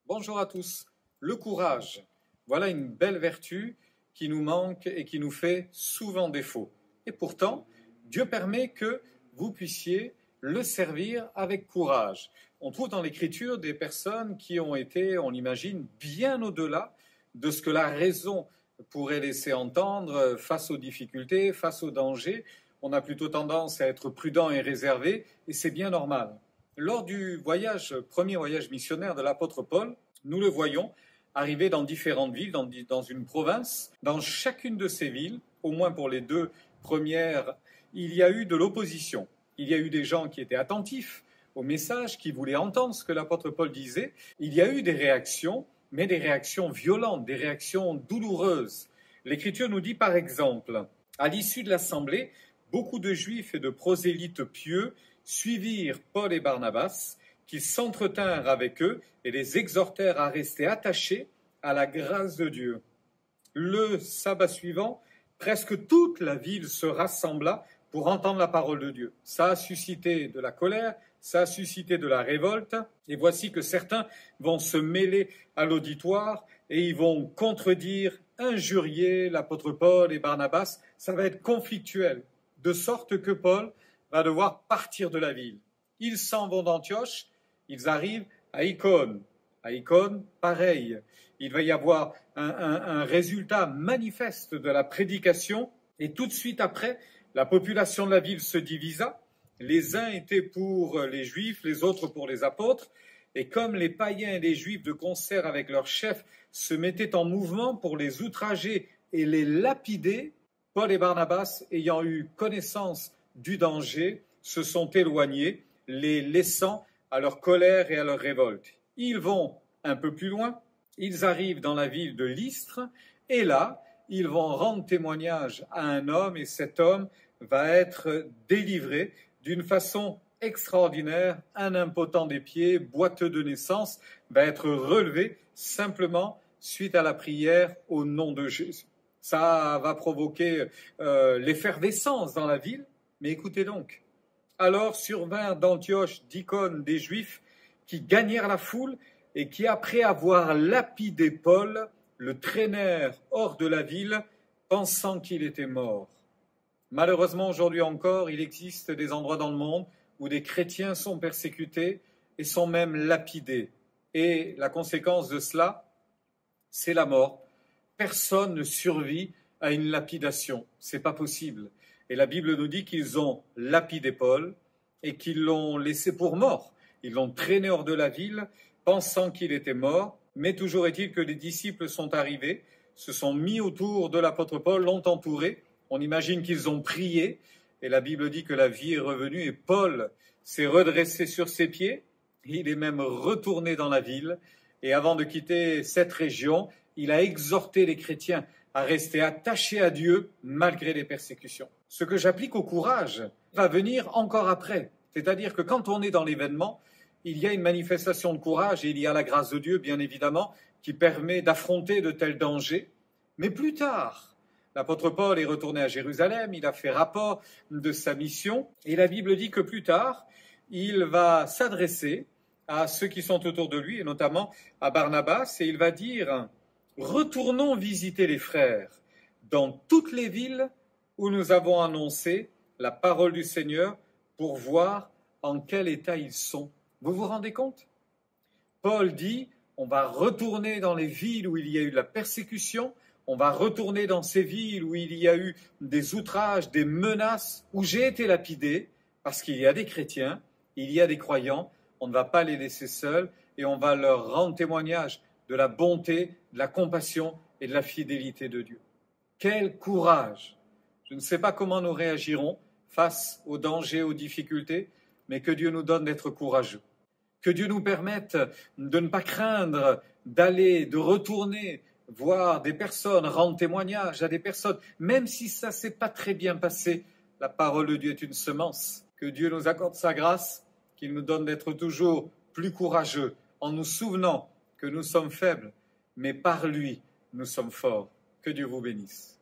Bonjour à tous. Le courage, voilà une belle vertu qui nous manque et qui nous fait souvent défaut. Et pourtant, Dieu permet que vous puissiez le servir avec courage. On trouve dans l'Écriture des personnes qui ont été, on l'imagine, bien au-delà de ce que la raison pourrait laisser entendre face aux difficultés, face aux dangers. On a plutôt tendance à être prudent et réservé, et c'est bien normal. Lors du premier voyage missionnaire de l'apôtre Paul, nous le voyons arriver dans différentes villes, dans une province. Dans chacune de ces villes, au moins pour les 2 premières, il y a eu de l'opposition. Il y a eu des gens qui étaient attentifs au message, qui voulaient entendre ce que l'apôtre Paul disait. Il y a eu des réactions, mais des réactions violentes, des réactions douloureuses. L'Écriture nous dit par exemple, à l'issue de l'assemblée, beaucoup de Juifs et de prosélytes pieux suivirent Paul et Barnabas, qui s'entretinrent avec eux et les exhortèrent à rester attachés à la grâce de Dieu. Le sabbat suivant, presque toute la ville se rassembla pour entendre la parole de Dieu. Ça a suscité de la colère, ça a suscité de la révolte, et voici que certains vont se mêler à l'auditoire et ils vont contredire, injurier l'apôtre Paul et Barnabas. Ça va être conflictuel, de sorte que Paul va devoir partir de la ville. Ils s'en vont d'Antioche, ils arrivent à Icône. À Icône, pareil. Il va y avoir un résultat manifeste de la prédication, et tout de suite après, la population de la ville se divisa. Les uns étaient pour les Juifs, les autres pour les apôtres, et comme les païens et les Juifs de concert avec leurs chefs se mettaient en mouvement pour les outrager et les lapider, Paul et Barnabas, ayant eu connaissance du danger, se sont éloignés, les laissant à leur colère et à leur révolte. Ils vont un peu plus loin, ils arrivent dans la ville de Lystre, et là, ils vont rendre témoignage à un homme, et cet homme va être délivré d'une façon extraordinaire. Un impotent des pieds, boiteux de naissance, va être relevé simplement suite à la prière au nom de Jésus. Ça va provoquer l'effervescence dans la ville, mais écoutez donc. Alors survinrent d'Antioche, d'Icône, des Juifs qui gagnèrent la foule et qui, après avoir lapidé Paul, le traînèrent hors de la ville, pensant qu'il était mort. Malheureusement, aujourd'hui encore, il existe des endroits dans le monde où des chrétiens sont persécutés et sont même lapidés. Et la conséquence de cela, c'est la mort. Personne ne survit à une lapidation. C'est pas possible. Et la Bible nous dit qu'ils ont lapidé Paul et qu'ils l'ont laissé pour mort. Ils l'ont traîné hors de la ville, pensant qu'il était mort. Mais toujours est-il que les disciples sont arrivés, se sont mis autour de l'apôtre Paul, l'ont entouré. On imagine qu'ils ont prié. Et la Bible dit que la vie est revenue et Paul s'est redressé sur ses pieds. Il est même retourné dans la ville. Et avant de quitter cette région, il a exhorté les chrétiens à rester attachés à Dieu malgré les persécutions. Ce que j'applique au courage va venir encore après. C'est-à-dire que quand on est dans l'événement, il y a une manifestation de courage et il y a la grâce de Dieu, bien évidemment, qui permet d'affronter de tels dangers. Mais plus tard, l'apôtre Paul est retourné à Jérusalem, il a fait rapport de sa mission et la Bible dit que plus tard, il va s'adresser à ceux qui sont autour de lui et notamment à Barnabas et il va dire « Retournons visiter les frères dans toutes les villes où nous avons annoncé la parole du Seigneur pour voir en quel état ils sont. » Vous vous rendez compte? Paul dit, on va retourner dans les villes où il y a eu de la persécution, on va retourner dans ces villes où il y a eu des outrages, des menaces, où j'ai été lapidé, parce qu'il y a des chrétiens, il y a des croyants, on ne va pas les laisser seuls et on va leur rendre témoignage de la bonté, de la compassion et de la fidélité de Dieu. Quel courage! Je ne sais pas comment nous réagirons face aux dangers, aux difficultés, mais que Dieu nous donne d'être courageux. Que Dieu nous permette de ne pas craindre d'aller, de retourner voir des personnes, rendre témoignage à des personnes, même si ça ne s'est pas très bien passé. La parole de Dieu est une semence Que Dieu nous accorde sa grâce, qu'il nous donne d'être toujours plus courageux, en nous souvenant que nous sommes faibles, mais par lui, nous sommes forts. Que Dieu vous bénisse.